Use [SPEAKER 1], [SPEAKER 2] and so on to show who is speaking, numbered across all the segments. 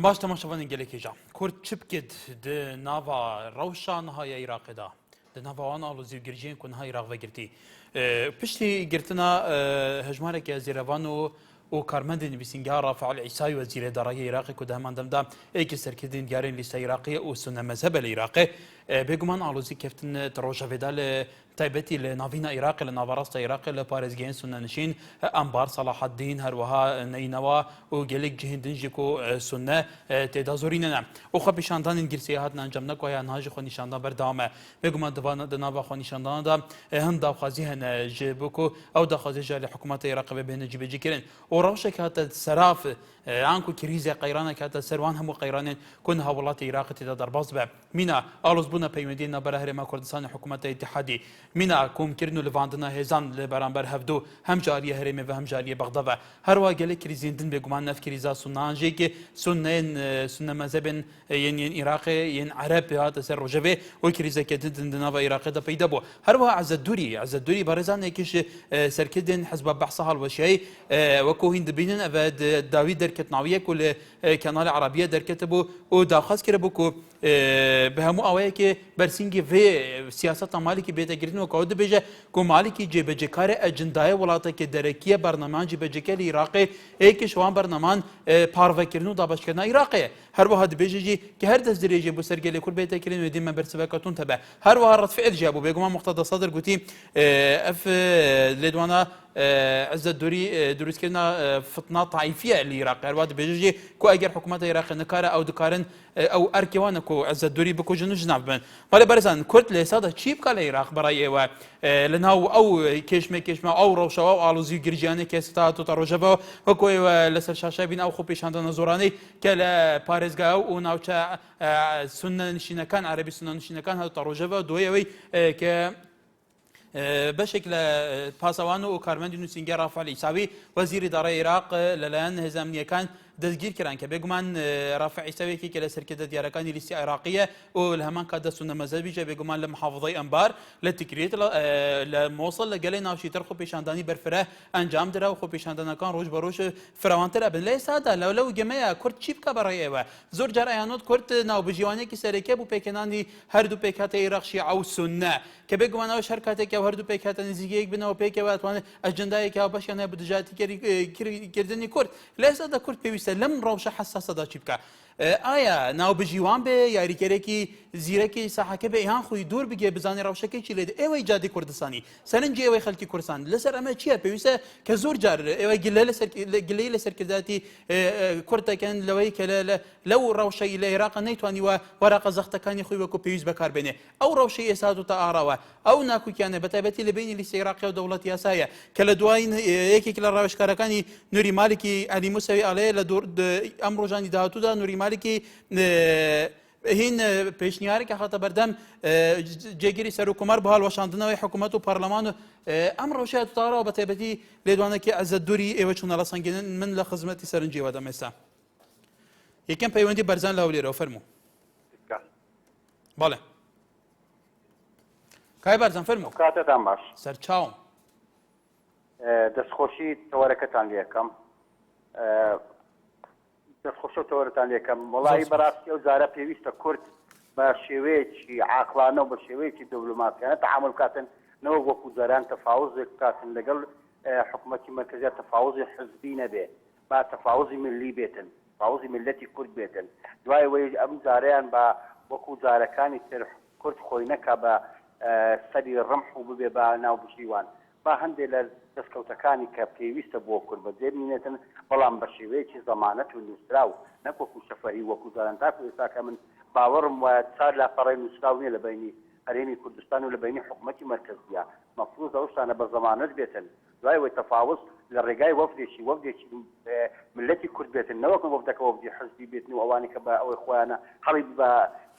[SPEAKER 1] باش تماشاوان گلکیجا کورد چپ کد د ناوا روشان های عراق دا د ناوا وان آلوزی گرجین کن های عراق و گرتی پشتی گرتنا هجماره که زیروان و کارمند نویسنگار رافع العیسای وزیر دارایی عراقی که ده مندم دا ایک سرکردین دیارین لیست عراقی و سنة مذهب العراقی بگمان آلوزی کفتن تروجا بدال تایبتی لناوینا عراقی لناوراست عراقی لپارزگین سنة نشین انبار صلاح الدین هروها نینوا و گلک جهندن جکو سنة تدازوریننا و خب نشاندان انگلیسی هات انجام نکویا نهاج خو نشاندان بردامه بگمان دوان دناوا خو نشاندان دا هند داخوازی هن جبکو او داخوازی جال حکومت عراقی به نجیب جکرین و روشه كانت سراف عنكو كريزه قيرانه كانت سروان هم قيران كونها ولات عراق تدرباز به مينا الوز بنا بيمدينا برهر ما كردستان حكومه اتحادي مينا كوم كرنو لفاندنا هزان لبرانبر هفدو هم جاريه هرمه و هم جاريه بغداد هر واجل كريزيندن بگمان نف كريزا سنانجي كي سنه مذهب ين عراق ين عرب هذا سر رجبه وكريزه كدن دنا عراق ده پیدا بو هر وا عز الدوري برزان كيش سركدن حزب بحثها الوشي وكو هند بينن افاد داوود دركت ناويه كل كنال عربيه دركتبو و داخل كربوكو بهمو اويك برسينجي في سياسه مالكي بيت جرين وكود بيجه كو مالكي جيب جكار اجنداي ولاتك دركيه برنامج بجكل العراقي ايك شوان برنامج پاروكرنو دا باشكنا عراقي هر واحد بيجي كي هر دز دريجه بو سرجل كل بيت كرين وديما برسبكاتون تبع هر واحد رد فعل جابو بيقوم مقتضى صدر قوتي اف لدوانا عز الدوري دروس كنا فتنه طائفيه العراق هر واحد بيجي كو اجر حكومه العراق نكاره او دكارن او اركيوان كو عز الدوري بكو جنو جناب بن ولا برزان كرت لساده تشيب قال العراق براي و لناو او كيشما او روشوا او الوزي جرجاني كستاتو تروجبا وكو لسر شاشه بين او خو بيشاندن زوراني كلا باريزغاو و ناوچا سنن نشينكان عربي سنن نشينكان هذا تروجبا دويوي ك بشكل باسوان و کارمند نویسنگر رافع العیساوی وزیر دارای عراق للان هزامنیه کان دزگیر کران که بگمان رافع العیساوی که کلا سرکده دیارکانی لیستی عراقیه و لهمان کاده سنه مذهبی جا بگمان لمحافظه انبار لتکریت لموصل لگلی ناوشیتر خو پیشاندانی برفره انجام دره و خو پیشاندان کان روش بروش فراوانتر ابن لیس هذا لو جماعه کرد چیپ کا برای و زور جر ایانوت کرد ناو بجیوانی کی سرکه بو پیکنانی هر دو پیکات عراق شیعه و سنه که بگمان او شرکت که هر دو پیکات نزدیکی یک بنا و پیک و اتوان اجندای که باش یعنی بدجاتی کردنی کرد لیس هذا کرد پیوسته لم روشه حساسه دا چیپ کا آیا ناو بجیوان به یاری کرکی زیرکی ساحکه به ایهان خوی دور بگه بزانی روشکی چی لید ایوی جادی کردستانی سرنجی ایوی خلکی کردستان لسر اما چیه پیوسته که زور جار ایوی گلی لسر کرداتی کرده کن لوی که لو روشی لعراق نیتوانی و ورق زختکانی خوی وکو پیوز بکار بینه او روشی اسادو تا آراوه او ناکو کیانه بتابتی لبینی لیست عراقی و دولت یاسایه که لدواین یکی که لراوشکارکانی نوری مالکی علی موسوی علیه لدور امرو جانی دهاتو دا نوری مالکی هین پیشنیاری که حتی بردم جگیری سروکمار به حال وشاندنه و حکومت و پارلمان ام روشیت تارا و بتابتی لیدوانه که از دوری ایوه چون الله سنگینن من لخدمتی سرنجی و دمسته یکم پیوندی برزن لاولی رو فرمو بله کای برزن فرمو
[SPEAKER 2] کاتتان باش
[SPEAKER 1] سرچاوم
[SPEAKER 2] دەستخۆشی تەوەرەکەتان لێکەم دەستخۆش تەوەرەتان لێکەم وڵی بەڕاستی ئەو جارە پێویستە کورد بە شێوەیەکی عاقلانە و بە شێوەیەکی دەوڵەماتیانە تەعامل کاتن نەوە وەکو جاران تەفاوزێک بکاتن لەگەڵ حکوومەتی مەرکەزیە تەفاوزی حزبی نەبێ با تەفاوزی ملی بێتن تەفاوزی ملەتی کورد بێتن دوای وەی ئەم جارەیان بە وەکو جارەکانی تر کورد خۆی نەکا بە سەری ڕەمح و ببێ بە ناو بژیوان با هەندێک لە دەستکەوتەکانی کە پێویستە بۆ کورد بەجێبینێتن بەڵام بە شێوەیەکی زەمانەت و نووسراو نەکوەکو سەفەری وەکو جاران تاکو ئێستا کە من باوەڕم وایە چار لاپەڕەی نووسراو نییە لە بینی هەرێمی کوردستان و لە بینی حکوومەتی مەرکەزیە مەفروض ئەو شتانە بە زەمانەت بێتن دوای وەی تەفاوز لە ڕێگای وەفدێکی ملەتی کورد بێتن نەوەکم وەفدەکە وەفدی حزبی بێتن و ئەوانی کە بە ئەوەی خۆیانە هەڵی بە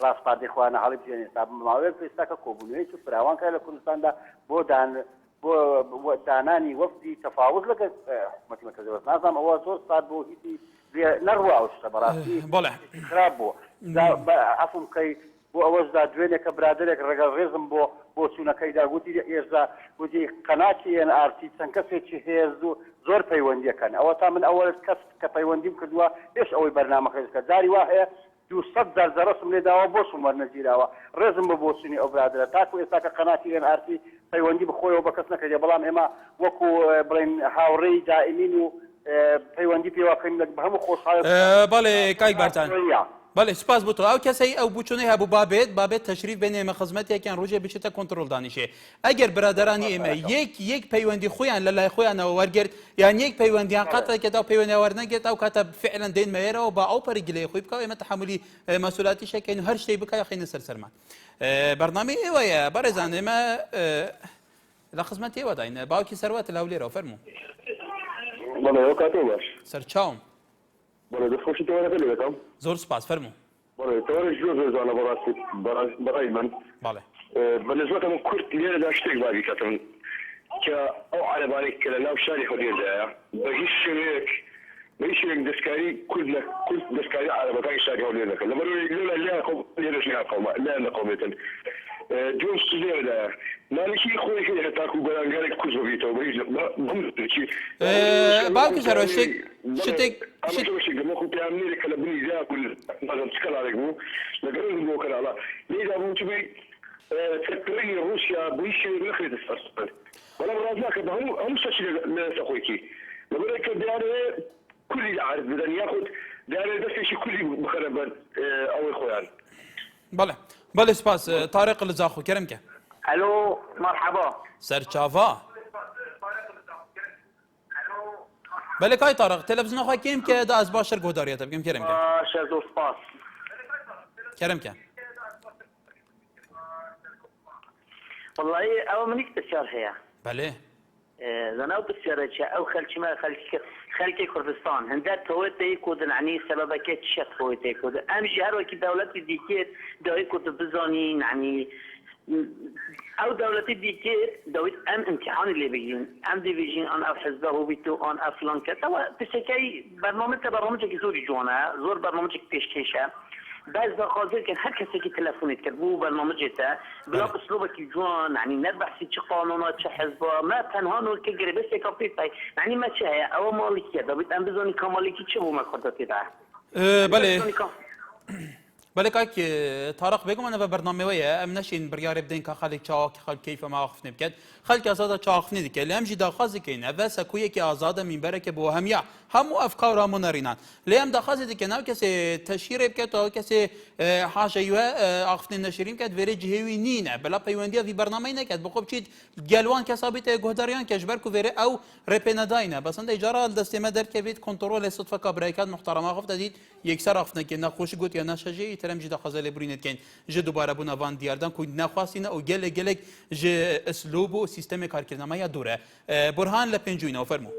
[SPEAKER 2] ڕاستپاردەی خۆیانە هەڵی بژێنێت تا ماوەیەک ئێستا کە کۆبوونەوەیەکی فراوان کە لە کوردستاندا بۆ دانانی وەفدی تەفاوز لەگەڵ حکوومەتی مەرکەزیە نازانم ئەوە زۆر سات بۆ هیچی نەڕوا ئەو شتە بەڕاستی خراپ بووە عەفوم بکەی بۆ ئەوەشدا دوێنێ کە برادێک ڕێگەڵ ڕێزم بۆ بۆ چوونەکەیدا گوتی ئێستا گوتی قەناتی NRT چەند کەسێکی هێز و زۆر پەیوەندیەکەن ئەوە تا من ئەوە کەس کە پەیوەندیم کردووە پێش ئەوەی بەرنامەکە داری وا هەیە 200 جار دەڕەسم لێداوە بۆ شمەر نەگیراوە ڕێزم بە بۆچوونی ئەو برادرە تاکو ئێستا کە قەناتی NRT پەیوەندی بخۆیەوە بە کەس نەکردێ بەڵام ئێمە وەکو بڵێن هاوڕێی دائیمین و پەیوەندی پێواکەین بە هەموو خۆشحاڵ
[SPEAKER 1] بەڵێ کاک بارتان بەڵێ سپاس بۆ تۆ ئەو کەسەی ئەو بچوونەی هەبوو بابێت تەشریف بێنێ ئێمە خزمەتێکیان ڕۆژێ بچێتە کۆنتڕۆل دانیشێ ئەگەر برادرانی ئێمە یەک پەیوەندی خۆیان لە لای خۆیانەوە وەرگرت یان یەک پەیوەندیان قەتێکێتا و پەیوەندی وەرنەگرێت ئەو کاتە فعلا دێن مەوێرەوە با ئەو پەرگلەی خۆی بکەوە ئێمە تەحملی مەسئولاتی شەکەین و هەر شتێک بکە خینە سەرسەرمان بەرنامەی ئێوەیە بەڕێزان ئێمە لە خزمەت ئێوە داین باوکی سەروەت لەو لێرەوە فەرموو
[SPEAKER 3] بەڵێ ئەو کاتۆ باش
[SPEAKER 1] سەرچاوم
[SPEAKER 3] بەڵێ دەستخۆشی تەوەرەکە لێتم
[SPEAKER 1] زۆر سپاس فەرموو
[SPEAKER 3] بەڵێ تەوەرە زۆر زۆرجانە بەڕاستی بەڕای من
[SPEAKER 1] بەڵێ
[SPEAKER 3] بە نسبەتەوە کورد لێرەدا شتێک باگی کەتم کە ئەو عەرەبانەی کە لە ناو شاری خۆدێردایە بە هیچ شوێک دەستکاری کورد دەستکاری عەرەبەکانی شاری هەولێر دەکەن لەبەرەوەی لێرەش لا قەومێتن جۆن لێرەدایە مالکی خۆی هەیە تاکو بەرانگارێک کوز ببیتەوە
[SPEAKER 1] باوکی سەروەت شتێک
[SPEAKER 3] گەمەخو پێیانێرێک کە لە بنی زیاد بازم چ کەلارێک بوو لەگەڕ بۆ کەناڵە لێدا بوو چ بێ سەرکردنی رووسیا بۆی شێر نەخرێتە سەر بەڵام ڕاز ناکە بە هەموو شەشی لەسەر خۆیکی لەبەرەوەی کە دیارێ کولی لە عارف بدەن یاخود دیارێ دەستێکی کولی بخەرە بەر ئەوەی خۆیان
[SPEAKER 1] بەڵێ سپاس تارق لە زاخۆ کەرەمکە
[SPEAKER 2] الو مرحبا
[SPEAKER 1] سەرچاوا بەڵێ کای تارق تەلەڤیزیۆنەخوا کێم کە دا ئەس باشتر گۆداریەتە بگەم کەرەمکە
[SPEAKER 2] باشە زۆر سپاس
[SPEAKER 1] کەرەمکە
[SPEAKER 2] والله ئەوە منیش پرسیار هەیە
[SPEAKER 1] بەڵێ
[SPEAKER 2] لەناو پرسیارێکە ئەو خەلکیمە خەلکی کوردستان هەندە تەوەت دەی کودن عنی سەبەبەکە چیە تەوەت دەی کودن ئەمژی هەروەکی دەوڵەتی دیکێت دەوەی کورد بزانین عنی ئەو دەوڵەتی دیکێت دەوێت ئەم ئیمتیحانی لێ بگرین ئەم دەبێژین ئەن ئەو حزبە هۆبیت و ئەن ئەو فلان کەسەوە پرسەکەی بەرنامەکە بەرنامەیەکی زۆری جوانە زۆر بەرنامەیەکی پێشکەشە باز دەخوازێت کە هەر کەسێکی تەلەفۆنێت کرد بوو بەرنامەجێتە بلا ئوسلوبێکی جوان عنی نەبەحسی چ قانونا چ حزبە ما تەنها نۆرکە گرێبەستێکە پێ پای عنی مە چ هەیە ئەوە ماڵێکیە دەبێت ئەم بزانین کە ماڵێکی چ بوو مەکۆتە تێدا
[SPEAKER 1] بەڵێ کاک تارق بێگومانە بە بەرنامەوەیە ئەم نەشین بڕیارێ بدەین کە خەڵێک چاوەکی خەڵک کەیفە ماوەخفنێ بکات خەڵکی ئازادە چاوەخفنێ دیکە لە ئەمژی داخوازیکەین ئەڤە سەکوویەکی ئازادە مینبەرێکە بۆ هەمیا هەموو ئەفکار هەموو نەڕینان لێ ئەم داخوازی دیکە ناو کەسێ تەشیرێ بکاتەوە کەسێ حاژەیوە ئاخفنێ نەشرین بکات وێرە جهێوی نینە بەلا پەیوەندیە وی بەرنامەی نەکات بخۆ بچیت گەلوان کەسا بیتە گۆداریان کەژبەر و وێرە ئەو ڕێپێنەداینە بەسەندە ئیجارە دەستێمە دەرکەوێت کۆنتڕۆلێ سوتفەکە برایکات محتەرەما خۆف دەدیت یەکسەر ئافنەکە نەخۆشی گوت یا نەشەژەی تەرەمجی دەخوازە لێ برینێتکەین ژە دووبارە بوون ئەوان دیاردان کوی نەخواستینە ئەو گەلێک ژە ئەسلوب و سیستەمی کارکردنەمەیە دوورە بورهان لە پێنجووینەوە فەرموو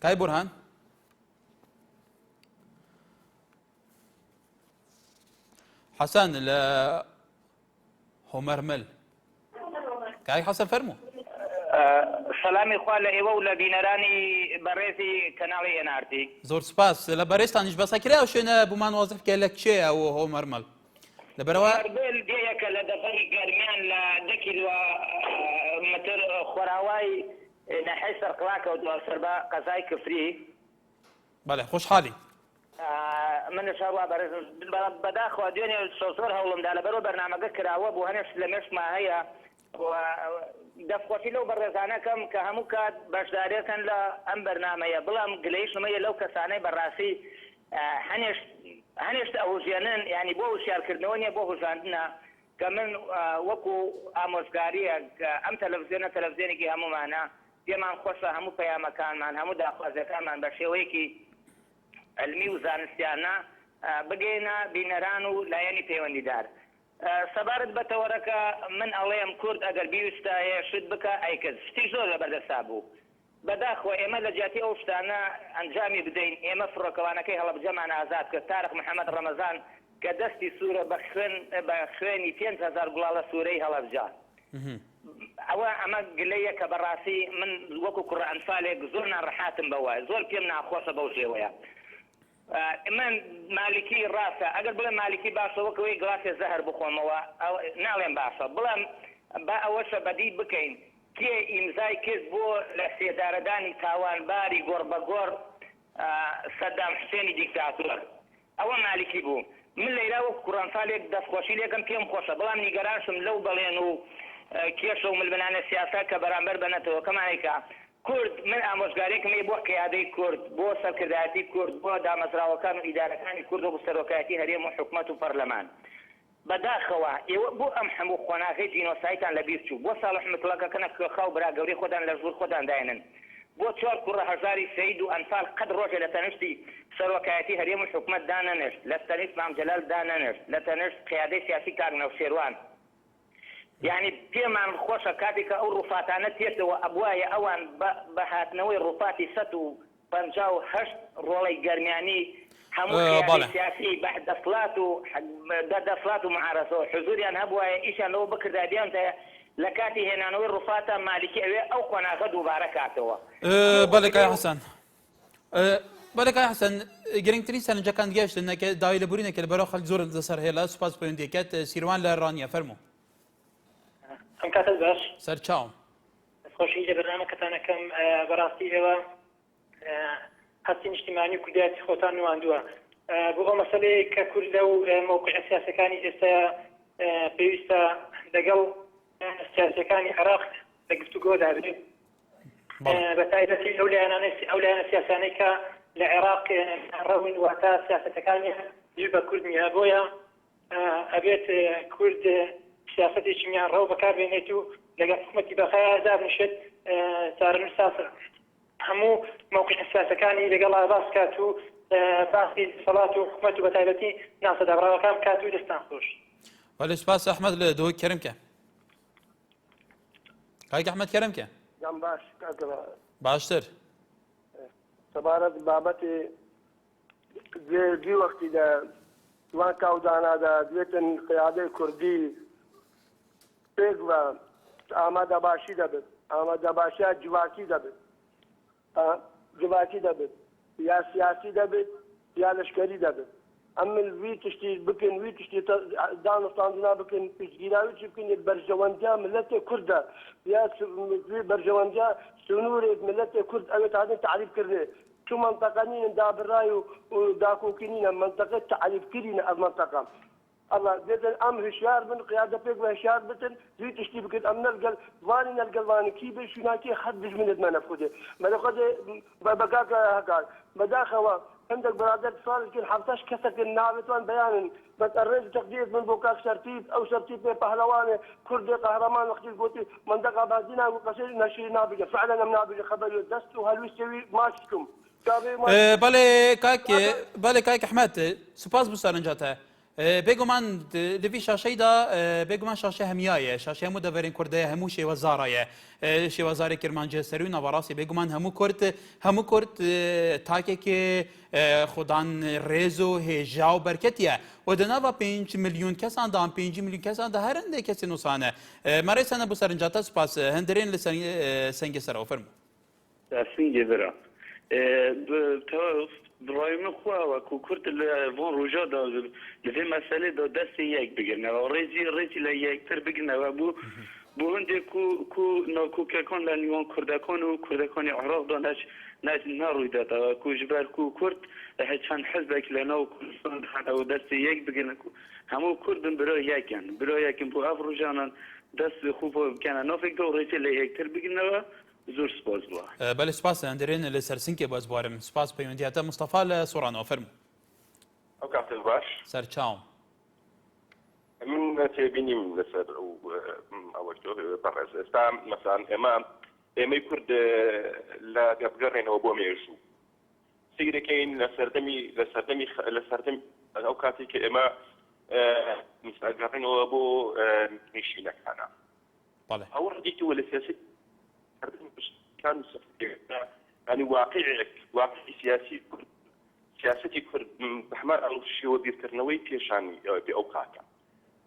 [SPEAKER 1] کای بورهان حەسەن لە هۆمەرمل کای حەسەن فەرموو
[SPEAKER 4] سەلامی خوا لە ئێوە و لە بینەرانی بەڕێزی کەناڵی NRT
[SPEAKER 1] زۆر سپاس لە بەڕێستانیش بەسەکرا ئەو شوێنە بوومان وازفکە لە کێیە ئەو هۆمەرمەل لەبەرەوە
[SPEAKER 4] هەربێل دێیەکە لە دەبەری گەرمیان لە 10 کیلۆ متر خۆراوای نەحەی سەرقڵاکە و دواسەر بە قەزای کفری
[SPEAKER 1] بەڵێ خۆشحاڵی
[SPEAKER 4] من شاڕوا بەداخوا دوێنێ زۆر هەوڵمدا لەبەرەوە بەرنامەکە کراوە بۆ هەنێش لە مێشما هەیە دەستخۆشی لەو بەڕێزانەکەم کە هەموو کات بەشداریەکەن لە ئەم بەرنامەیە بڵام گلەیشمەیە لەو کەسانەی بەڕاستی هەنێشت ئەوژێنن ینی بۆ وشارکردنەوە نیە بۆ هوژاندنە کە من وەکو ئامۆژگاریە ئەم تەلەڤیزیۆنێکی هەمومانە پێمان خۆشە هەموو پەیامەکانمان هەموو داخوازەکانمان بە شێوەیەکی علمی و زانستیانە بگەینە بینەران و لایەنی پەیوەندیدار سەبارەت بە تەوەرەکە من ئەڵێم کورد ئەگەر بیویستە هەیە شت بکە ئەیکرد شتی زۆر لەبەردەستا بوو بەداخۆ ئێمە لە جیاتی ئەو شتانە ئەنجامی بدەین ئێمە فڕۆکەوانەکەی هەڵەبجەمان ئازاد کرد تارق محەممەد ڕەمەزان کە دەستی سوورە بە خوێنی 5,000 گوڵاڵە سوورەی هەڵەبجە ئەمە گلەیە کە بەڕاستی من وەکو کوڕە ئەنفالێک زۆر ناڕەحاتم بەوە زۆر پێم ناخۆشە بەو شێوەیە. من مالکی ڕاستە ئەگەر بڵێ مالکی باشە وەکەوەی گڵاسێ زەهر بخۆمەوە ناڵێن باشە بڵێم با ئەوەشە بەدی بکەین کێ ئیمزای کرد بۆ لە سێدارەدانی تاوانباری گۆڕ بە گۆڕ سەدام حوسێنی دیکتاتۆر ئەوە مالکی بوو من لەیلا وەک کوڕانسالێک دەستخۆشی لێکم پێم خۆشە بەڵام نیگەرانشم لەو بەڵێن و کێشە و ململانە سیاسا کە بەرامبەر بنەتەوە کەمانێکە کورد من ئامۆژگارێکم بۆ قیادەی کورد بۆ سەرکردایەتی کورد بۆ دامەزراوەکان و ئیدارەکانی کورد و بۆ سەرۆکایەتی هەرێم و حکومەت و پەرلەمان بەداخەوە ئێوە بۆ ئەم هەموو خۆناغی جینۆسایتان لەبیر چوو بۆ ساڵح متڵەکەکەنە خاو براگەوری خۆدان لە ژوور خۆدان داێنن بۆ 4 کوڕە هەژاری سەید و ئەنفال قەد ڕۆژێ لە تەنشتی سەرۆکایەتی هەرێم و حکومەت دانەنشت لە تەنیشت مام جەلال دانەنشت لە تەنشت قیادەی سیاسی کاکنەوشێروان يعني پێمان خۆشە کاتێککە ئەو ڕوفاتانە تێتەوە ئەبوایە ئەوان بە هاتنەوەی ڕوفاتی 158 ڕۆڵەی گەرمیانی هەموو سیاسی دەسڵات و معارەزەوە حزوریان هەبوایە ئیشان لەوە بکردابیان لە کاتی هێنانەوەی ڕوفاتە مالکی ئەوێ ئەو خۆناغە دووبارە کاتەوە
[SPEAKER 1] بەڵێ کای حەسەن بەڵێ کای حەسەن گرنگترین سەرنجەکان گەشتن داوای لەبوورینێکە لە بەرەو خەڵک زۆر لەسەر هێلا سوپاس پەیوەندیەکەت سیروان لە ڕانیە فەرموو
[SPEAKER 5] ئەم کاتت باش
[SPEAKER 1] سەرچاوم
[SPEAKER 5] خۆشی لە بەرنامەکەتانەکەم بەڕاستی ئێوە هەستی نیشتیمانی کوردایەتی خۆتان نواندووە بۆ ئەو مەسەلەیە کە کورد لەو موقع سیاسەکانی ئێستا پێویستە لەگەڵ سیاسەکانی عێراق لە گفتوگۆدا بێت بە تایبەتی ئەو لایەنە سیاسانەی کە لە عێراق ڕەوین واتە سیاسەتەکانی جێ بە کورد نیە بۆیە ئەبێت کورد سیاستێکی میان ڕەو بەکاربێنێت و لەگەڵ حکومەتی بەخایە دابنشێت چارەنووس هەموو موقع سیاسەکانی لەگەڵ باس کات و باسی دەسەڵات و حکومەت و بە تایبەتی ناسەدابراوەکان کات و دەستان خۆش
[SPEAKER 1] ولی سپاس ئەحمەد لە دۆی کەرمکە کاک ئەحمەد کەرمکە
[SPEAKER 6] جام باش
[SPEAKER 1] باشتر
[SPEAKER 6] سەبارەت بابەتی دوێ وەختی لە دوان کاودانادا دوێتن قیادەی کوردی پێک بە ئامادە باشی دەبێت ئامادە باشیە جواکی دەبێت جواکی دەبێت یا سیاسی دەبێت یا لەشکەری دەبێت ئەم وی تشتی بکەن وی تشتی دانوستاندنا بکەن پشتگیراوی چی بکەن بەرژەوەندیا ملەتێ کوردە یا بەرژەوەندیا سنوورێک ملەتێ کورد ئەوێت هاتن تعریفکردێ چون منطقە نینە دابڕای و داکۆکی نینە منطقە تعریفکردینە ئەم منطقە الله دێتن ئەم هشیار بن قیادە پێک بە هشیار بتن دوی تشتی بکرد ئەم نەرگەل وانی نەرگەڵوانی کی بێ شووناکی حد دژمنت مە نەفخودێ مەلەخۆدێ بەگاکە هەکار بەداخەوە عندك برادر صار يمكن 17 كسك النابتوان بيان بس الرئيس تقدير من بوكاك شرتيب او شرتيب بهلوانه كرد قهرمان وقت قلت منطقه بازينا وقصير نشي نابجه فعلا نابجه خبر دست وهالويسوي ماشكم
[SPEAKER 1] بله کاک احمد سپاس بۆ سەرنجاتە بێگومان لەوی شاشەیدا بێگومان شاشە هەمیایە شاشە هەموو دەڤەرین کوردەیە هەموو شێوەزارایە شێوەزاری کرمانجە سەروی ناوەڕاستی بێگومان هەموو کورد تاکێکێ خودان ڕێز و هێژا و بەرکەتیە و دەناوە 5 ملیۆن کەساندا 5 ملیۆن کەساندا هەر هەندێک کەسی نووسانە مەرەسەنە بۆ سەرنجاتە سپاس هەندێرێن لە سەنگی سەرەوە فەرموو
[SPEAKER 3] سینگی برا برای من خواه و کورد لوان روژا دا لفه مسئله دا دست یک بگرنه و ریزی لیک تر بگرنه و بو هنده کو ناکوککان لنیوان کردکان و کردکان عراق دا نروی داده و کو جبر کو کرد چند حزبک لنا و کردستان و دست یک بگرنه همو کردن برای یکن بو اف روژانان دست خوب بکنه نافک دا ریزی لیک تر بگرنه و زۆر سپاس بووە
[SPEAKER 1] بەڵێ سپاس هەندێرێن لە سەرسینکێ باز بوارم سپاس پەیوەندیاتە مستەفا لە سۆڕانەوە فەرموو
[SPEAKER 7] ئەو کاتت باش
[SPEAKER 1] سەرچاوم
[SPEAKER 7] من تێبینیم لەسەر ئەوە بەڕێز ئێستا مەسان ئێمەی کورد لە گەبگەڕێنەوە بۆ مێژوو سیرەکەین لە سەردەمی ئەو کاتی کە ئێمە گەڕێنەوە بۆ نیشینەکانە ئەوە ڕدیتەوە لە سیاست كان يعني واقعي سياسي سياستي كرد بحمار الشيء وبير كرنوي بيشاني بأوقاتها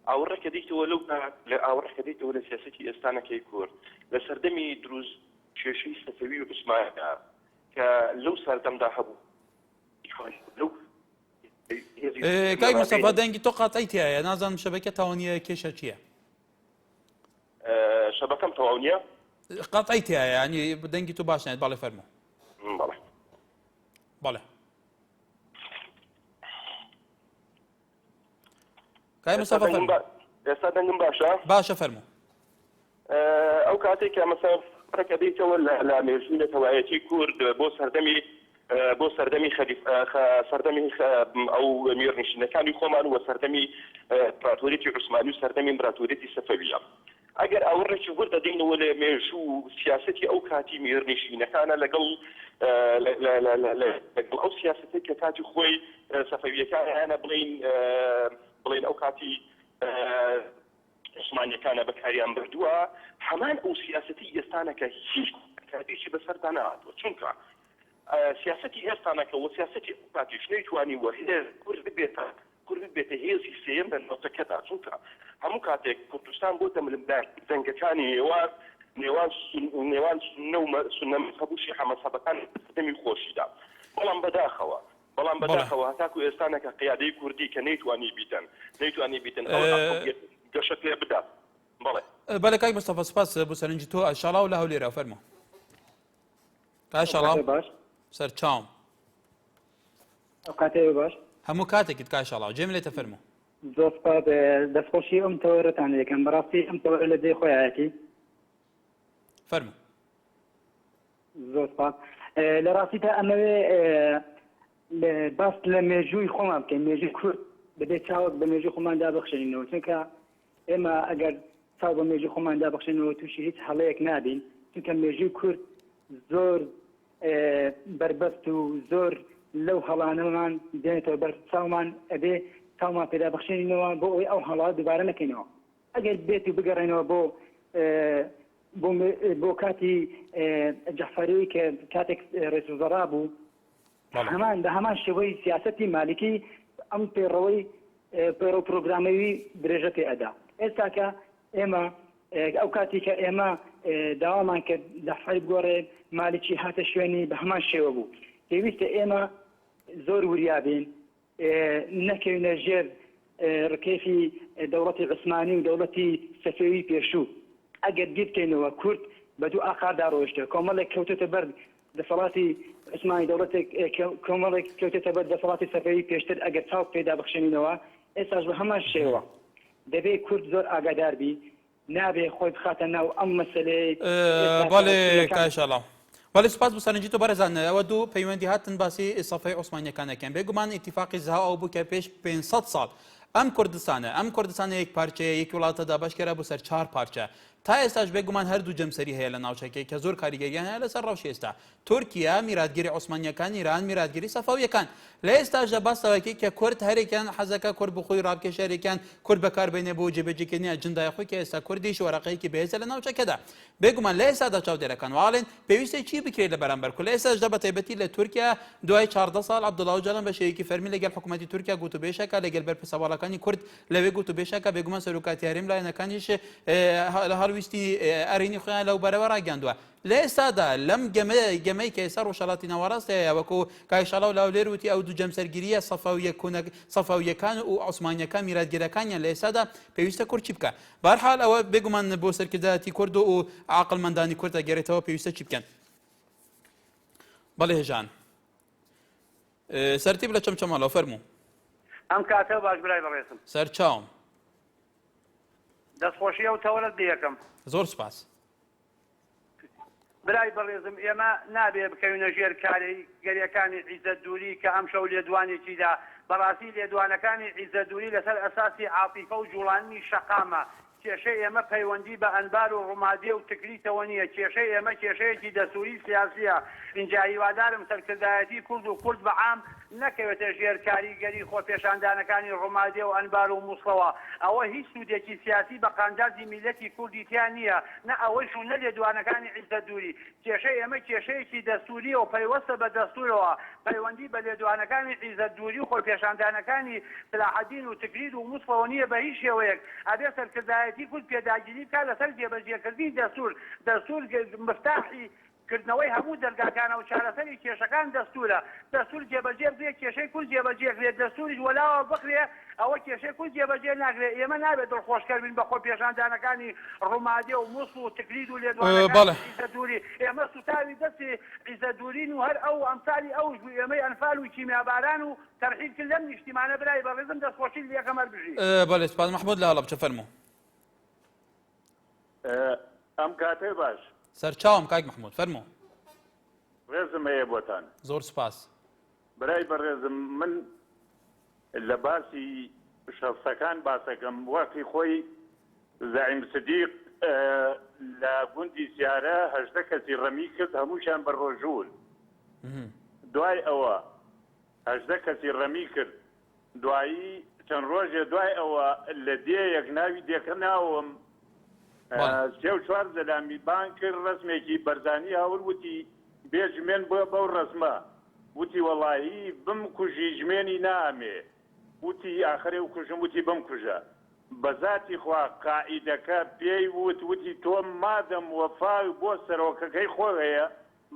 [SPEAKER 7] أو ركديت ولو أو ركديت ولا سياستي استانا كيكور لسردمي دروز شيء سفوي وبسماعها كلو سردم ده حبو لو
[SPEAKER 1] کاک مستەفا دەنگی تۆ قاتعی تایە نازانم شەبەکە تاوانیە کێشە چییە
[SPEAKER 7] شەبەکەم تەواو نییە
[SPEAKER 1] قاتعی تایە ینی دەنگی تۆ باش نێت باڵێ فەرموو
[SPEAKER 7] بەڵێ
[SPEAKER 1] بەڵێ کاک مستەفا فەرموو
[SPEAKER 7] ئێستا دەنگم باشە
[SPEAKER 1] باشە فەرموو
[SPEAKER 7] ئەو کاتێک کە مەسەڵەن ڕێکە دەیتەوە لە مێژووی نەتەوایەتی کورد بۆ سەردەمی سەردەمی ئەو میێرنشینەکانی خۆمان و سەردەمی ئیمپراتۆریەتی عوسمانی و سەردەمی ئیمپراتۆریەتی سەفەویە ئەگەر ئەوڕێکی ورد دەدەینەوە لە مێژوو سیاسەتی ئەو کاتی میێرنشینەکانە لەگەڵ ئەو سیاسەتی کە کاتی خۆی سەفەویەکانیانە بڵێن ئەو کاتی عوسمانیەکانە بەکاریان بردووە هەمان ئەو سیاسەتی ئێستانەکە هیچ کاتێکی بەسەردا نهاتوە چونکە سیاسەتی ئێستانەکە و سیاسەتی کاتیش نەیتوانی وە کورد ببێتە هێزی سێم لە نۆتەکەدا چونکە هەموو کاتێک کوردستان بۆتە ملمدار جەنگەکانی نێوان سنە مەذهەبوشی حەمەسەبەکان دەمی خۆشیدا بەڵام بەداخەوە هەتاکو ئێستانەکە قیادەی کوردی کە نەیتوانی بیتن گەشت لێ بدات
[SPEAKER 1] بەڵێ کاک مستەفا سپاس بۆ سەرنجی تۆ ئەشاڵا و لە هەولێرە فەرموو کاشەڵا سەرچاوم
[SPEAKER 8] کاتێ باش
[SPEAKER 1] هەموو کاتێکیت کاشەڵا جێم لێتە فەرموو
[SPEAKER 8] زۆر سپاس دەستخۆشی ئەم تەوەرەتان یەکەم بەڕاستی ئەم تەوەرە لە جێ خۆیەتی
[SPEAKER 1] فەرموو
[SPEAKER 8] زۆر سپاس لە ڕاستی تا ئەمەوێ باس لە مێژووی خۆمان بکەین مێژووی کورد بەبێت چاوەک بە مێژووی خۆمان دابەخشێنینەوە چونکە ئێمە ئەگەر چاو بە مێژووی خۆمان دابەخشێنەوە تووشی هیچ هەڵەیەک نابین چونکە مێژووی کورد زۆر بربەست و زۆر لەو هەڵانەمان دێنێتەوە بەر چاومان ئەبێ چاومان پێدا بەخشێنینەوە بۆ ئەوەی ئەو هەڵات دووبارە نەکەینەوە ئەگەر بێت و بگەڕێنەوە بۆ کاتی جەعفەری کە کاتێک ڕێسوزەڕا بوو هەمان بە هەمان شێوەی سیاسەتی مالیکی ئەم پێڕەوەی پێڕە پرۆگرامەوی درێژە پێ ئەدا ئێستا کە ئێمە ئەو کاتی کە ئێمە داوامان کرد جەعفەری بگۆڕێ مالیکی هاتە شوێنی بە هەمان شێوە بوو پێویستە ئێمە زۆر وریابین نەکەوینە ژێر ڕکێفی دەوڵەتی عوسمانی و دەوڵەتی سەفەوی پێشوو ئەگەر بیرکەینەوە کورد بە دوو ئاخاردا ڕۆیشتە کۆمەڵێک کەوتێتە بەر دەسەڵاتی عوسمانی دەوڵەتێک کۆمەڵێک کەوتێتە بەر دەسەڵاتی سەفەوی پێشتر ئەگەر چاو پێدا بخشێنینەوە ئێستاش بە هەمان شێوە دەبێت کورد زۆر ئاگادار بی نابێ خۆی بخاتە ناو ئەم مەسەلەی
[SPEAKER 1] بەڵێ کاشەڵا ولی سپاس بۆ سەرنجی تۆ بەرەزان ئەوە دوو پەیوەندی هاتن باسی سەفەی عوسمانیەکانەکەن بێگومان ئیتیفاقی زەها ئەو بوو کە پێش 500 ساڵ ئەم کوردستانە یەک پارچەیە یەک وڵاتەدا بەشکرا بۆ سەر 4 پارچە تا ئێستاش بێگومان هەردوو جەمسەری هەیە لە ناوچەکەی کە زۆر کاریگەریان هەیە لەسەر ڕەوشی ئێستا تورکیا میراتگیری عوسمانیەکان ئیران میراتگیری سەفەویەکان لە ئێستاژە باسەوەکی کە کورد هەرێکیان حەزەکە کورد بخۆی ڕابکێشارێکیان کورد بەکاربێنێ بۆ جێبەجێکردنی ئەجندای خۆی کە ئێستا کوردیش وەرەقەیەکی بەهێزە لە ناوچەکەدا بێگومان لە ئێستادا چاودێرەکان واڵێن پێویستە چی بکرێت لە بەرامبەر کورد لە ئێستاشدا بە تایبەتی لە تورکیا دوای 14 ساڵ عەبدوڵڵا ئۆجاڵان بە شێوەیەکی فەرمی لەگەڵ حکوومەتی تورکیا گوتوبێژەکە لەگەڵ بەرپرسەواڵەکانی کورد لەوێ گوتوبێژەکە بێگومان سەرۆکاتیاریم لایەنەکانیش لە هەڵویستی ئەرینی خۆیان لەو بەرەوە ڕاگەاندووە لە ئێستادا لەم گەمەی کە ئێستا ڕۆژهەڵاتی ناوەڕاست هەیە وەکو کایشەڵا و لاولێر وتی ئەو دوو جەمسەرگیریە سەفەویەکان و عوسمانیەکان میراتگیرەکانیان لە ئێستادا پێویستە کورد چی بکە بەهەرحاڵ ئەوە بێگومان بۆ سەرکردایەتی کورد و عاقڵمەندانی کورد ئەگەڕێتەوە پێویستە چی بکەن بەڵێ هێژان سەرتیب لە چەمچەماڵەوە فەرموو
[SPEAKER 2] ئەم کاتە باش برای بەڕێزم
[SPEAKER 1] سەرچاوم
[SPEAKER 2] دەستخۆشی ئەو تەوەرەت یەکەم
[SPEAKER 1] زۆر سپاس
[SPEAKER 2] برای بەڕێزم ئێمە نابێ بکەوینە ژێر کاریگەریەکانی عیزەت دووری کە ئەم شەو لێدوانێکیدا بەڕاستی لێدوانەکانی عیزەت دووری لەسەر ئەساسی عاتیفە و جوڵانی شەقامە کێشەی ئێمە پەیوەندی بە ئەنبار و ڕوومادیە و تکلیتەوە نییە کێشەی ئێمە کێشەیەکی دەسووری سیاسیە اینجا هیوادارم سەرکردایەتی کورد و کورد بەعام نەکەوێتە ژێر کاریگەری خۆپێشاندانەکانی ڕوومادیە و ئەنبار و مووسڵەوە ئەوە هیچ سوودێکی سیاسی بە قاندازی میلەتی کوردی تیان نییە نە ئەوەش و نە لێدوانەکانی عیزەت دووری کێشەی ئێمە کێشەیەکی دەستوریە و پەیوەستە بە دەستورەوە پەیوەندی بە لێدوانەکانی عیزەت دووری و خۆپێشاندانەکانی سلاحەدین و تکرید و مووسڵەوە نییە بە هیچ شێوەیەک ئەبێ سەرکردایەتی کورد پێداگیری بکات لەسەر جێبەجێکردنی دەستور مفتاحی
[SPEAKER 9] کردنەوەی هەموو دەرگاکانە و چارەسەری کێشەکان دەستورە دەستور جێبەجێ بێ کێشەی کورد جێبەجێکرێت دەستوریش وەلاوە بکرێ ئەوە کێشەی کورد جێبەجێ ناکرێت ئێمە نابێت دڵخۆشکەر بین بەخۆ پێشاندانەکانی ڕوومادێ و مووسڵ و تکلید و لێدوانەکانی عیزەدووری ئێمە سوتاوی دەستی عیزەدوورین و هەر ئەو ئەمسالی ئەوش بوو ئێمەی ئەنفال و کیمیاباران و تەرحیب کرد لەم نیشتیمانە برای بەڕێزم دەستخۆشی لە یەکەم هەربژی
[SPEAKER 1] بەڵێ سپاس محمود لە هەڵەبجە فەرموو
[SPEAKER 10] ئەم کاتێ باش
[SPEAKER 1] سەرچاوم کاک محمود فەرموو
[SPEAKER 10] ڕێزم هەیە بۆتان
[SPEAKER 1] زۆر سپاس
[SPEAKER 10] برای بەڕێزم من لە باسی شەخسەکان باسەکەم وەقتی خۆی زعیم سدیق لە گوندی سیارە 18 کەسی ڕەمی کرد هەمووشان بەڕۆژوون دوای ئەوە 18 کەسی ڕەمی کرد دوایی چەند ڕۆژێ دوای ئەوە لە دێیەک ناوی دێکەناوم 3-4 زەلامی بان کرد ڕسمێکی بەرزانی هاور وتی بێژمێن بۆ بەو ڕسمە وتی وەڵاهی بمکوژی ژمێنی نامێ وتی ئاخرێ و کوژم وتی بمکوژە بەذاتی خوا قائیدەکە پێی وتی تۆ مادەم وەفا بۆ سەرۆکەکەی خۆ هەیە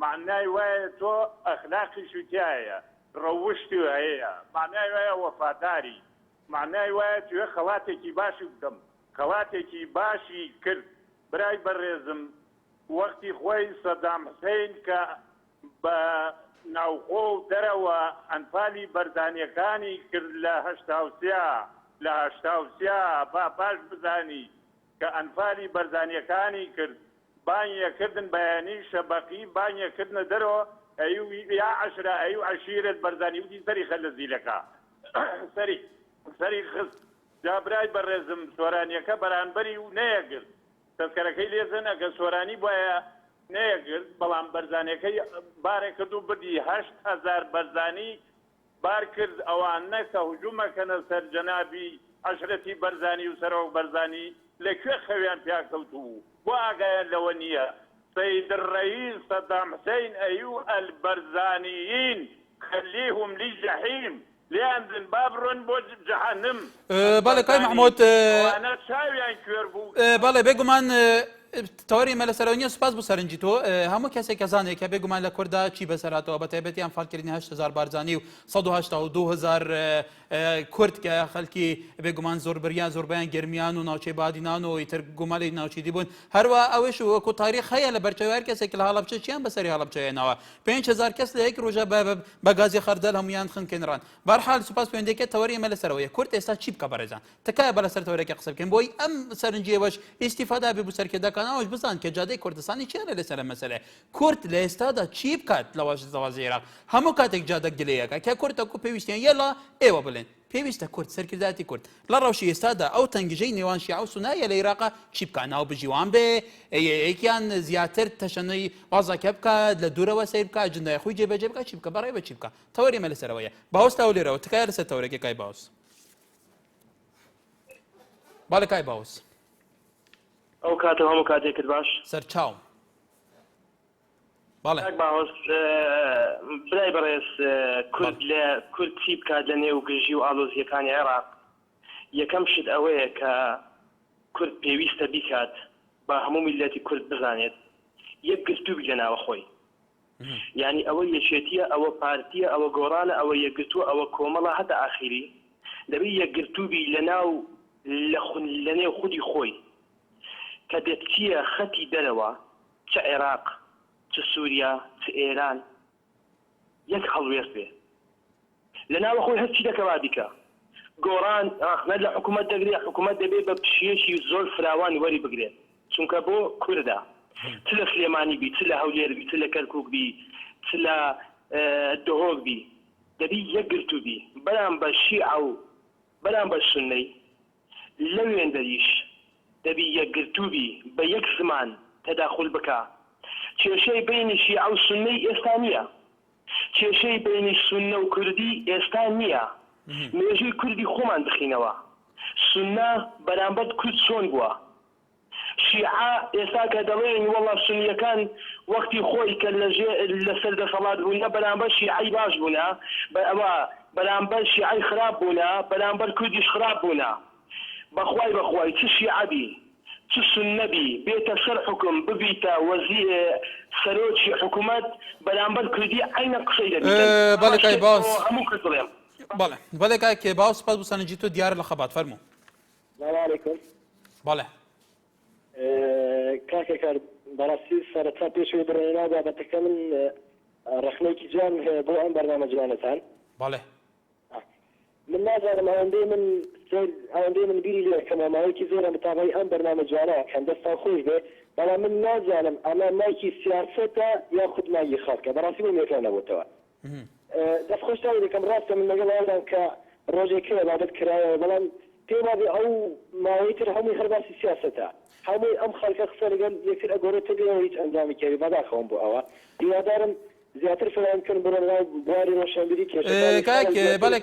[SPEAKER 10] معنای وایە تۆ ئەخلاقی شوتیایە ڕەوشتی هەیە معنای وایە وەفاداری معنای وایە توێ خەڵاتێکی باشی بکەم خەڵاتێکی باشی کرد برای بەڕێزم وەختی خۆی سەدام حوسێن کە بە ناوخۆ و دەرەوە ئەنفالی بەردانیەکانی کرد لە 83 با باش بزانی کە ئەنفالی بەردانیەکانی کرد بانیەکردن بەیانی شەبەقی بانیەکردنە دەرەوە یا عەشرە ئەیو عەشیرەت بەردانی وتی سەری خە لە زیلەکە سەری خست جا برای بەڕێزم سۆرانیەکە بەرانبەری و نەیەگرت تەذکەرەکەی لێزن ئەگە سۆرانی بایە نەیەگرت بەڵام بەرزانیەکەی بارێک کرد و بردی 8,000 بەرزانی بار کرد ئەوانە کە هجوومەکەنە سەر جەنابی عەشرەتی بەرزانی و سەرۆک بەرزانی لەکوێ خەویان پیاکەوتوو بۆ ئاگایان لەوە نییە سید الرئیس صدام حسین ئەیوب البەرزانیین خەلیهم للجەحیم لیاندن بابڕۆن بۆ جەهەنم
[SPEAKER 1] بەڵێ کای محمود
[SPEAKER 10] ئەوانە چاویان کوێر بوو
[SPEAKER 1] بەڵێ بێگومان تەوەری مە لە سەرەوەنیە سوپاس بوو سەرنجی تۆ هەموو کەسێک کە زانێت کە بێگومان لە کووردا چی بەسەراتەوە بە تایبەتی ئەنفالکردنی 8,000 بارزانی و 182,000 کورد کە خەڵکی بێگومان زۆربیان گرمیان و ناوچەی بادینان و ئیتر گومەڵی ناوچیدی بوون هەروە ئەوەش وەکو تاریخ هەیە لە بەرچەوەی کەسێک لە هەڵەبجە چیان بەسەری هەڵەبجەیەنەوە 5,000 کەس لە یەک ڕۆژە بە گازی خەردەل هەمویان خنکێنران بەرحال سوپاس پێوەندێکە تەوەری مە لە سەرەوەیە کورد ئێستا چی بکە بەڕێزان تکایە بە لەسەر تەوەرێکی قسە بکەین بۆی ئەم سەرنجیەوەش ئیستیفادا بێ بۆ سەرکردەکانەوەش بزان کە جادەی کوردستانی چیانە لەسەر مەسەلە کورد لە ئێستادا چی بکات لە وەزی عێراق هەموو کاتێک جادەک دلەیەکە کە کوردەکو پێویستیان یەڵا ئێوە بڵێن پێویستە کورد سەرکرداتی کورد لە ڕەوشی ئێستادا ئەو تەنگژەی نێوان شیعە و سونایە لە عێراقا چی بکات ناو بژیوان بێ یەکیان زیاتر تەشەنەی وازاکە بکات لە دوورەوە سیر بکات جندای خۆی جێبەجێ بکات چی بکە بەڕێ بە چی بکە تەوەری مە لەسەرەوەیە باوەست تا لێرەوە تکایە لەسەر تەوەرێکی کای باوەست باڵێ کای باوەست
[SPEAKER 11] ئەو کاتە هەموو کاتێکت باش
[SPEAKER 1] سەرچاوم باڵێ
[SPEAKER 11] باوەست برای بەڕێز کورد چی بکات لە نێو گژی و ئالۆزیەکانی عێراق یەکەم شت ئەوەیە کە کورد پێویستە بیکات بە هەموو میلەتی کورد بزانێت یەک گرتووبی لە ناوە خۆی یعنی ئەوە یەکێتیە ئەوە پارتیە ئەوە گۆڕانە ئەوە یەکگرتووە ئەوە کۆمەڵە هەتا ئاخیری دەبێت یەکگرتووبی لە نێو خودی خۆی کە دەتچیە خەتی دەرەوە چ عێراق چ سووریا چ ئێران یەک هەڵوێست بێ لە ناوە خۆی هەرچی دەکەوا بیکە گۆڕان ئاخنە لە حکوومەت دەگرێت حکوومەت دەبێت بە پشیەشی زۆر فراوانی وەری بگرێت چونکە بۆ کووردا چ لە سلێمانی بی چ لە هەولێر بی چ لە کەرکووک بی چ لە دهۆک بی دەبی یەک گرتوو بی بەرام بە شیعە و بەرام بە سوننەی لە وێندەریش دەبی یەکگرتوو بی بە یەک زمان تەداخل بکە کێشەی بینی شیعە و سوننەی ئێستا نییە کێشەی بینی سوننە و کوردی ئێستا نییە مێژووی کوردی خۆمان دخینەوە سوننە بەرامبەر کورد چۆن بووە شیعە ئێستا کە دەڵێن وەڵا سونیەکان وەختی خۆی کە لەسەر دەسەڵات بوونە بەرامبەر شیعەی باش بوونە ئەوە بەرامبەر شیعەی خراپ بوونە بەرامبەر کوردیش خراپ بوونە بەخوای چ شیعەبی سوسن نەبی بێتە سەر حکم ببیتە سەرۆکی حکوومەت بەرامبەر کوردی عینە قسەی
[SPEAKER 1] بەڵێ کای باوس
[SPEAKER 11] هەموو کەس بڵێم
[SPEAKER 1] بەڵێ کای باوس سپاس بۆ سەرنجی تۆ دیارە لە خەبات فەرموو.
[SPEAKER 12] السلام عليكم.
[SPEAKER 1] بەڵێ
[SPEAKER 12] کاکێکار بەڕاستی سەرەتا پێشەوەی بڕێنا بابەتەکە من ڕخنەیەکی جوان هەیە بۆ ئەم بەرنامە جوانەتان.
[SPEAKER 1] بەڵێ
[SPEAKER 12] من نازانم ئەوەندەی من بیری لێ کەم ماوەیەکی زۆرە متابعی ئەم بەرنامە جوانە کەم دەستان خۆش بێ بەڵام من نازانم ئەمە مایکی سیاسەتە یا خود مایکی خەڵکە بەڕاستی من یەکەوە نەبووتەوە. دەستخۆشتان دەکەم ڕاستە من لەگەڵ ئەوان کە ڕۆژێکەوە بابەت کرایەوە بەڵام پێم وابێ ئەو ماوەی تر هەمووی هەرباسی سیاسەتە هەمووی ئەم خەڵکە قسە لەگەڵ یەکتر ئەگۆڕێتە بێەوە هیچ ئەنجامی کەوی بەداخەوم بۆ ئەوە هیوادارم زیاتر فراوانکردن بڕۆ بواری ڕۆشنبیری
[SPEAKER 1] کێشە بەڵێ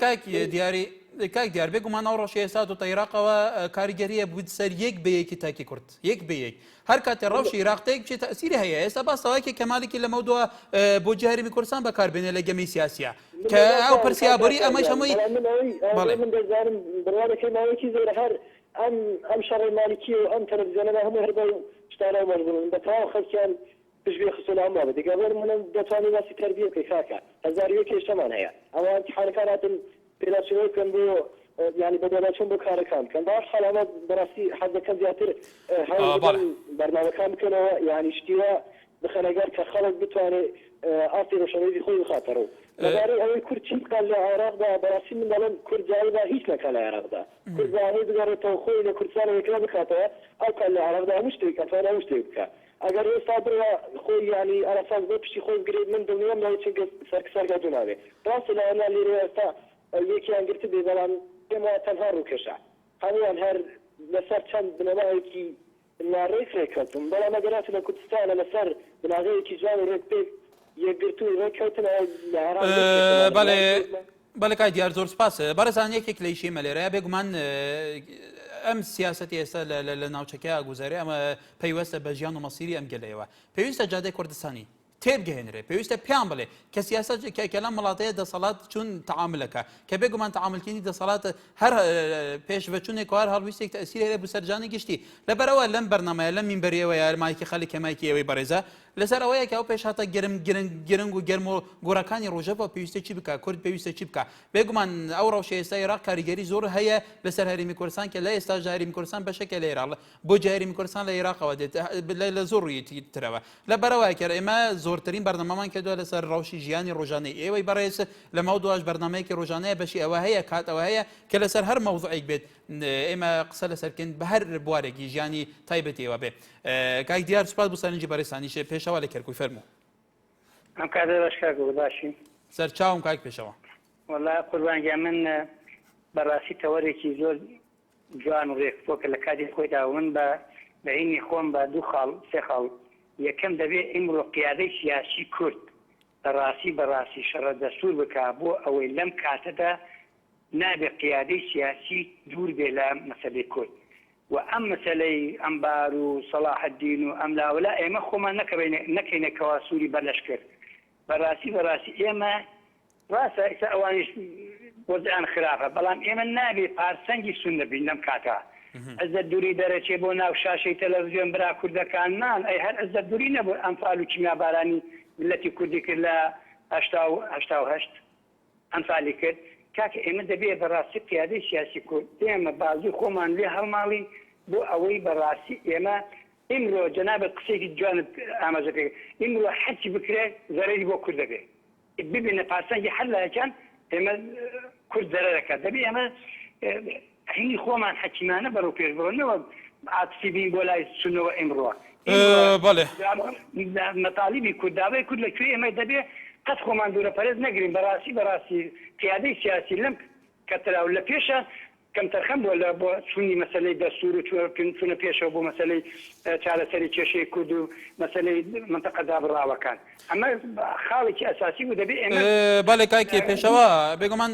[SPEAKER 1] کاک دیار بێگومان ئەو ڕۆژی ئێستا و عێراقەوە کاریگەریە بووت سەر یەک بەیەکی تاکی کورد یەک بەیەک هەر کاتێ ڕەوشی عێراقتەیەک بچێت تەئسیری هەیە ئێستا باسەوەیەکی کەمالێکی لەمە دووە بۆ جارێمی کوردستان بەکاربێنێ لە گەمی سیاسیە کە ئەو پرسیابەری ئەمەش هەمووی
[SPEAKER 12] من دەزانم بڕوادەکەی ماوەیەکی زۆر هەر ئەم شەڕی مالیکی و ئەم تەلەڤیزیۆنە هەموو هەر بەو شتانە مەربوون بەتەواو خەڵکیان پشتگوێ خستۆ لەم بابەت دەگەڵێر منم دەتوانین باسی تەربیە بکەی کاکە هەزار یەک کێشەمان هەیە ئەوە امتحانەکان هاتن پێداچەوەی بکەن بۆ يعني بدەچوون بۆ کارەکان بکەن باش خەڵامە بەڕاستی حەز دەکەم زیاتر بەرنامەکان بکەنەوە یعنی شتیوە بخەنەگەر کە خەڵک بتوانێت ئاستی ڕۆشنبیری خۆی بخاتەڕۆ لەبارەی ئەوەی کورد چی بکات لە عێراقدا بەڕاستی من دەڵێم کورد جاریدا هیچ نەکات لە عێراقدا کورد زانێ بگەڕێتەوە خۆی لە کوردستان یەکلا بکاتەوە ئەو کات لە عێراقدا هەموو شتێک ئەتوانێت هەموو شتێک بکات ئەگەر ئێستا بڕوا خۆی ینی ئەرەفاز بۆ پشتی خۆی بگرێت من دڵنیام لەوەی چنگە سەرکەسەرگا دوو نابێت ڕاستە لەوانە لێرە ئێستا یەکیان گرت بێ بەڵام پێمە تەنها ڕووکێشە هەمووان هەر لەسەر چەند بنەمایەکی ناڕێی فرێکەوتم بەڵام ئەگەراتە لە کوردستانە لەسەر بناغەیەکی جوان و ڕێک یەکگرتووی ڕێککەوتنەوە لە عێراق
[SPEAKER 1] بەڵێ کای دیار زۆر سپاس بەڕێزان یەکێک لە ئیشی مەلێرەیە بێگومان ئەم سیاسەتی ئێستا لە ناوچەکە ئاگوزارێ ئەمە پەیوەستە بە ژیان و مەسیری ئەم گەلەیەوە پێویستە جادەی کوردستانی تێبگەهێنرێ پێویستە پێیان بڵێ کە سیاست کە لەم وڵاتەیە دەسەڵات چون تعاملەکە کە بێگومان تعاملکردنی دەسەڵات هەر پێشڤەچوونێک هەر هەڵویستێک تەئسیر هەیە بۆ سەرجانی گشتی لەبەرەوە لەم بەرنامەیە لەم مینبەریەوە یارمایکی خەڵک کەمایکی ئەوەی بەڕێزە لەسەر ئەوەیە کە ئەو پێش هاتە گرنگ و گەرم و گۆڕەکانی ڕۆژەوە پێویستە چی بکە کورد پێویستە چی بکە بێگومان ئەو ڕەوشە ئێستا عێراق کاریگەری زۆر هەیە لەسەر هەرێمی کوردستان کە لە ئێستا هەرێمی کوردستان بەشێکە لە عێراق بۆ هەرێمی کوردستان لە عێراقەوە دێت لە زۆر ڕوویەتی ترەوە لەبەرەوەی کە ئێمە زۆرترین بەرنامەمان کردووە لەسەر ڕەوشی ژیانی ڕۆژانەی ئێوەی بەڕێز لە ماو دوواش بەرنامەیەکی ڕۆژانەیە بەشی ئەوە هەیە کاتەوە هەیە کە لەسەر هەر مەوضوعێک بێت ئێمە قسە لەسەرکەین بە هەر بوارێکی ژیانی تایبەتیەوە بێ کاک دیار سوپاس بۆ سەرنجی بەڕێستانیش پێشەوە لە کەرکووی فەرموو
[SPEAKER 8] ئەم کاتە باش کاکە باشین
[SPEAKER 1] سەرچاوم کاک پێشەوە
[SPEAKER 8] وەڵا قوربانگیان من بەڕاستی تەوەرێکی زۆر جوان و ڕێکخۆکە لە کاتی خۆیدا من بە عینی خۆم بە دوو خاڵ سێ خاڵ یەکەم دەبێت ئیمڕۆ قیادەی سیاسی کورد بەڕاستی شەڕە دەستور بکا بۆ ئەوەی لەم کاتەدا نابێت قیادەی سیاسی دوور بێ لە مەسەلەی کورد و ئەم مەسەلەی ئەمبار و سەلاح الدین و ئەم لاوەلا ئێمە خۆمان نەکەینەکەوە سووری بەرلەش کرد بەڕاستی ئێمە ڕاستە ئێستا ئەوانیش وەزعیان خراپە بەڵام ئێمە نابێت پارسەنگی سون نەبین لەم کاتە عزت دووری دەرەچێ بۆ ناو شاشەی تەلەڤیزیۆن برا کوردەکان نان ئەی هەر عزت دووری نەبوو ئەنفال و کیمیابارانی ملەتی کوردی کرد لە 1970 ئەنفالی کرد کاکە ئێمە دەبێت بەڕاستی قیادەی سیاسی کورد ئێمە بازوی خۆمان لێ هەڵماڵین بۆ ئەوەی بەڕاستی ئێمە ئیمڕۆ جەنابەت قسێکی جوانت ئاماژەکەی ئیمڕۆ حەچی بکرێت زەرەری بۆ کورد دەبێت ببینە پاسەنگی هەر لایەکان ئێمە کورد زەرە دەکات دەبێت ئێمە عینی خۆمان حەکیمانە بەڕوو پێش بڕۆنەوە عاتفی بین بۆ لای سونەوە ئیمڕۆ
[SPEAKER 1] بەڵێ
[SPEAKER 8] مەطالیبی کورداوی کورد لەکوێ ئێمە دەبێت قەت خۆمان دوورە پەرێز نەگرین بەڕاستی قیادەی سیاسی لەم کەتراو لە پێشە کەم تەرخەم بۆ چوونی مەسەلەی دەستور و چونە پێشەوە بۆ مەسەلەی چارەسەری کێشەی کورد و مەسەلەی منتەقە دابڕاوەکان ئەمە خاڵێکی ئەساسی بوو دەبێت ئێمە
[SPEAKER 1] بەڵێ کاکێ پێشەوە بێگومان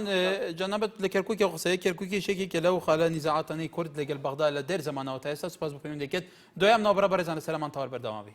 [SPEAKER 1] جەنابەت لە کەرکووکی قسەیە کەرکووکی شێکێکە لەو خاڵە نیزاعاتانەی کورد لەگەڵ بەغدا لە دەر زەمانەوە تا ئێستا سوپاس بۆ پەیوەندی دەکێت دوایام ناوبڕە بەڕێزان لە سەرمان تاوەر بەردەوام بی